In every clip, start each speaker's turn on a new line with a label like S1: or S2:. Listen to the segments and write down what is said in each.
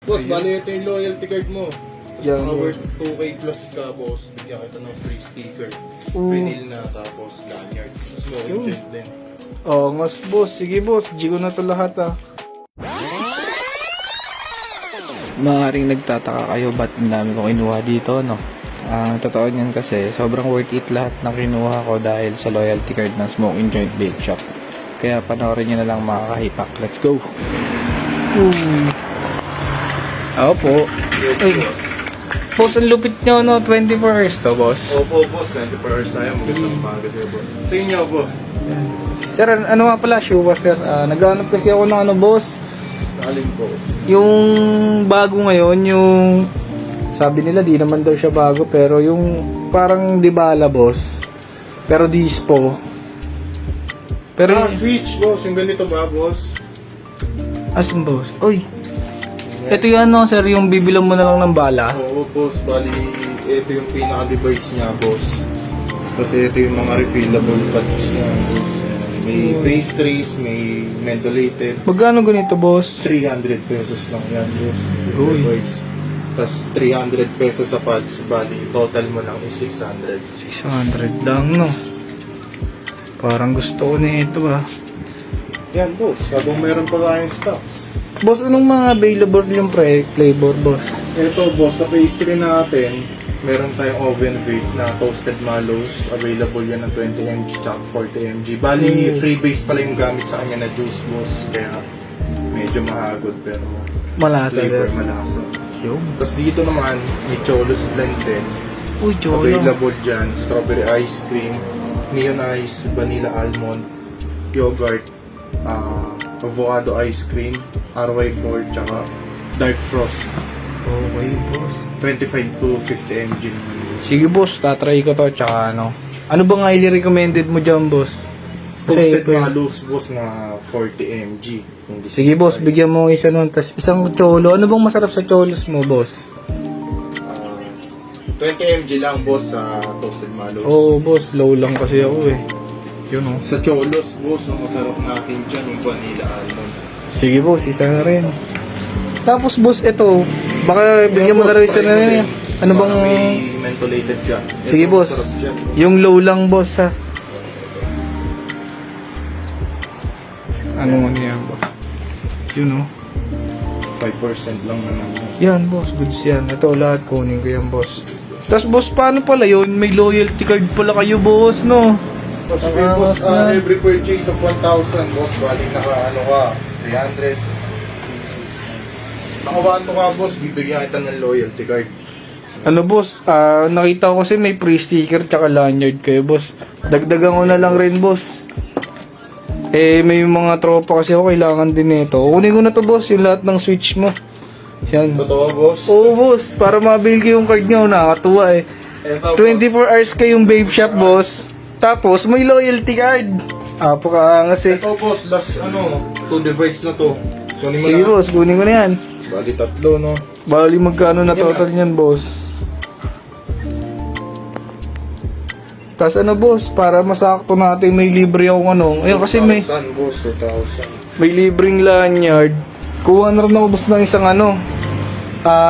S1: Boss, bali ito yung loyalty card mo. Tapos
S2: Yan,
S1: naka-worth 2K plus ka, boss. Bigyan kita ng free sticker. Vinyl na, tapos lanyard. Tapos mo yung jet din.
S2: Oh, mas boss. Sige boss, G ko na to lahat ah. Maaaring nagtataka kayo ba't ang dami ko kinuha dito, no? Totoo niyan kasi sobrang worth it lahat ng kinuha ko dahil sa loyalty card ng Smoking Joint Bake Shop. Kaya panoorin nyo na lang mga kahipak. Let's go! Ako po.
S1: Yes,
S2: Ay,
S1: boss.
S2: boss, ang lupit nyo, no? 24 hours to, boss.
S1: Opo, boss. 24 hours tayo. Magandang umaga sa'yo, boss. Sa inyo, boss.
S2: Sir, ano nga pala, Shuwa, sir? Naghanap kasi ako ng ano, boss.
S1: Alin po.
S2: Yung bago ngayon, yung sabi nila di naman daw siya bago, pero yung parang Dybala, boss. Pero dispo. Pero
S1: Switch, boss. Yung ganito ba, boss?
S2: asan, boss? Uy. Ito yung ano, sir, yung bibilang mo na lang ng bala.
S1: Oo, boss. Bali, ito yung pinaka-device niya, boss. Kasi ito yung mga refillable pads niya, boss. May base trace, may ventilated.
S2: Magkano ganito, boss?
S1: 300 pesos lang yan, boss.
S2: Uy.
S1: Device. Tapos 300 pesos sa pads. Bali, total mo lang is 600.
S2: 600 lang, no? Parang gusto ko na ito, ah.
S1: Yan, boss. Habang meron pa tayong stocks.
S2: Boss, anong mga available yung flavor, boss?
S1: Ito, boss, sa pastry natin, meron tayong oven vape na toasted mallows. Available yan ng 20 mg at 40 mg. Bali, freebase pala yung gamit sa kanya na juice, boss. Kaya medyo mahagod pero
S2: Malasa,
S1: flavor
S2: sir.
S1: malasa.
S2: Yung.
S1: Tapos dito naman, may Cholos blend din.
S2: Uy, cholo.
S1: Available dyan, strawberry ice cream, neon ice, vanilla almond, yogurt, avocado ice cream, RY4, tsaka dark frost.
S2: Okay, boss.
S1: 25 to 50 mg naman.
S2: Sige, boss. Tatry ko to. Tsaka ano. Ano bang highly recommended mo dyan, boss?
S1: Toasted
S2: Kasi,
S1: mallows, boss, na 40 mg. Kung gusto
S2: sige,
S1: mo
S2: boss.
S1: try.
S2: Bigyan mo isa nun. Tas isang cholo. Ano bang masarap sa cholos mo, boss?
S1: 20 mg lang, boss, sa toasted mallows.
S2: Oo, boss. Low lang kasi ako eh. Yun, oh.
S1: Sa cholos, boss, ang masarap natin dyan, yung vanilla almond.
S2: Sige, boss. Isa na rin. Tapos, boss, ito. Baka bigyan mo na rin isa na rin. Ano bang...
S1: May mentholated dyan.
S2: Sige,
S1: Ito,
S2: boss.
S1: masarap dyan.
S2: Yung low lang, boss, ha. Ano nga yan, boss? Yun, oh.
S1: 5% lang naman.
S2: Yan, boss. Goods yan. Ito, lahat kunin ko yan, boss. Tapos, boss, paano pala yun? May loyalty card pala kayo, boss, no?
S1: Boss,
S2: Ah,
S1: boss,
S2: boss na.
S1: every purchase of 1,000, boss, balik naka, ano ka, 300. Nakawato ka, boss, bibigyan kita ng loyalty card.
S2: Ano, boss? Nakita ko kasi may free sticker tsaka lanyard kayo, boss. Dagdagan ko na lang rin, boss. Eh, may mga tropa kasi ako, kailangan din nito. Kunin ko na to, boss, yung lahat ng switch mo. Yan.
S1: Totoo, boss?
S2: Oo, boss. Para mabil ko yung card nyo, nakakatuwa eh.
S1: Eto,
S2: 24 hours kayong babe shop, boss. Tapos, may loyalty card. Pakaangas eh.
S1: Ito, boss, last, 2 device na to. Kunin mo
S2: Sige,
S1: na.
S2: boss. Kunin ko na yan.
S1: Bali, 3, no?
S2: Bali, magkano na total niyan, boss? Tapos ano, boss? Para masakto natin, may libre akong ano. Ayun, kasi may
S1: 2,000, boss, 2,000.
S2: may libreng lanyard. Kuha na rin ako, boss, ng isang ano.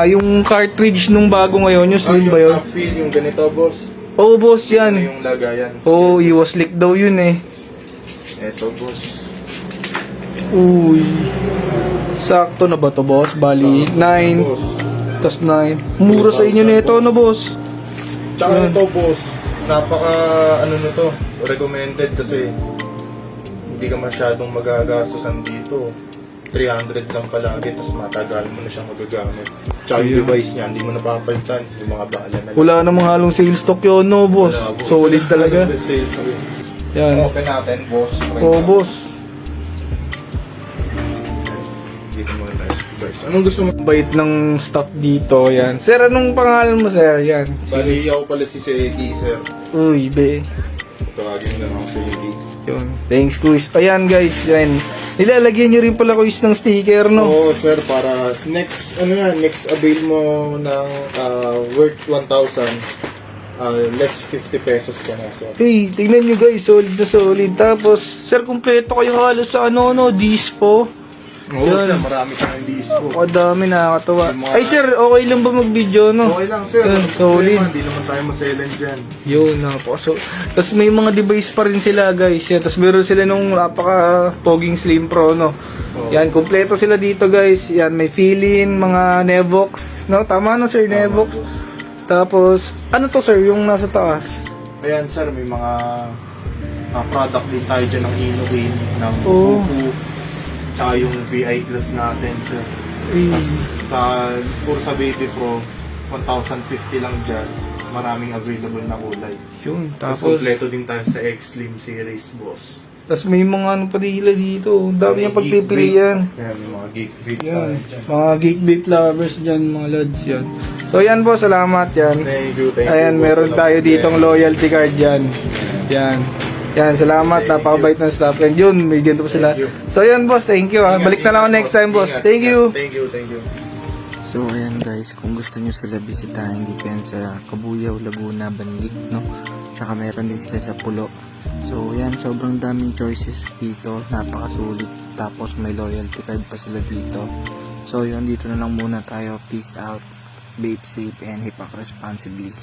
S2: Yung cartridge nung bago ngayon, yung slim ba yun?
S1: Yung top fill, yung ganito, boss.
S2: Oo, boss,
S1: Ano
S2: yan.
S1: yung lagayan?
S2: Oo, iwas leak daw yun eh.
S1: Eto, boss.
S2: Uy. Sakto na ba to, boss? Bali, 9.
S1: Boss.
S2: Tas 9. Mura sa inyo nito, no, boss?
S1: Tsaka ito, boss, napaka, nito, recommended kasi hindi ka masyadong magagastosan dito. 300 lang palagi, tas matagal mo na siyang magagamit. Tsaka yung device niya, hindi mo napapalitan, yung mga bala na lang.
S2: Wala namang halong sales stock yun, no, boss?
S1: Wala, boss.
S2: Solid talaga.
S1: Sales na rin.
S2: Yan.
S1: Open natin, boss.
S2: Oo, boss.
S1: Dito muna tayo sa device. Anong gusto mo?
S2: Bait ng staff dito, yan. Sir, anong pangalan mo, sir? Yan.
S1: Bali, ako pala si Eddie, sir.
S2: Uy, be.
S1: Tawagin mo lang ako si Eddie.
S2: Yun. Thanks, quiz. Ayan, guys. Yan. Nilalagyan nyo rin pala quiz ng sticker, no?
S1: Oo, sir, para next, next avail mo ng worth 1,000, less 50 pesos ka na, sir.
S2: Hey, tingnan nyo, guys. Solid na solid. Tapos, sir, kumpleto kayo halos sa ano, no? Dispo.
S1: Oo,
S2: Yan.
S1: sir, marami kang disco.
S2: Kadami, nakakatawa.
S1: Yung mga-
S2: Ay sir, okay lang ba mag-video, no?
S1: Okay lang, sir.
S2: Yan, solid.
S1: Hindi naman tayo maselan dyan.
S2: Yun, napaka. Tapos may mga device pa rin sila, guys. Yan. Tapos meron sila nung napaka-poging Slim Pro, no?
S1: Oo.
S2: Yan, kumpleto sila dito, guys. Yan, may fill-in, mga Nevox. No? Tama na, sir, Nevox.
S1: boss.
S2: Tapos, ano to, sir, yung nasa taas?
S1: Ayan, sir, may mga product din tayo dyan ng Innovate, ng
S2: Oo.
S1: Fuku, tsaka yung VI Plus natin, sir.
S2: Eh,
S1: Tapos puro sa Baby Pro, 1,050 lang dyan. Maraming available na kulay.
S2: yun,
S1: Tapos
S2: tapos,
S1: kompleto din tayo sa X-Slim series, boss.
S2: tapos may mga ano pa nila dito. Ang dami
S1: May
S2: yung pagpipilian.
S1: Geek Vape. Ayan, may mga Geek Vape
S2: Yan,
S1: tayo dyan.
S2: mga geek vape lovers dyan, mga lads yan. So yan po, salamat yan.
S1: Thank you,
S2: Ayan,
S1: boss.
S2: meron
S1: Walang
S2: tayo
S1: problema.
S2: ditong loyalty card yan. Yan. Yan, salamat.
S1: Thank
S2: Napakabait ng staff. And yun, may ganito pa sila.
S1: Thank you.
S2: So yan, boss. Thank you. Ha.
S1: Ingat,
S2: Balik na lang ako
S1: ingat,
S2: next time, boss.
S1: Ingat,
S2: Thank
S1: ingat.
S2: you.
S1: Thank you.
S3: So ayan guys, kung gusto nyo sila bisitahin dito yan sa Cabuyao, Laguna, Banlic, no? Tsaka meron din sila sa Pulo. So ayan, sobrang daming choices dito, napakasulit. Tapos may loyalty card pa sila dito. So yun, dito na lang muna tayo. Peace out, vape safe and hip hop responsibly.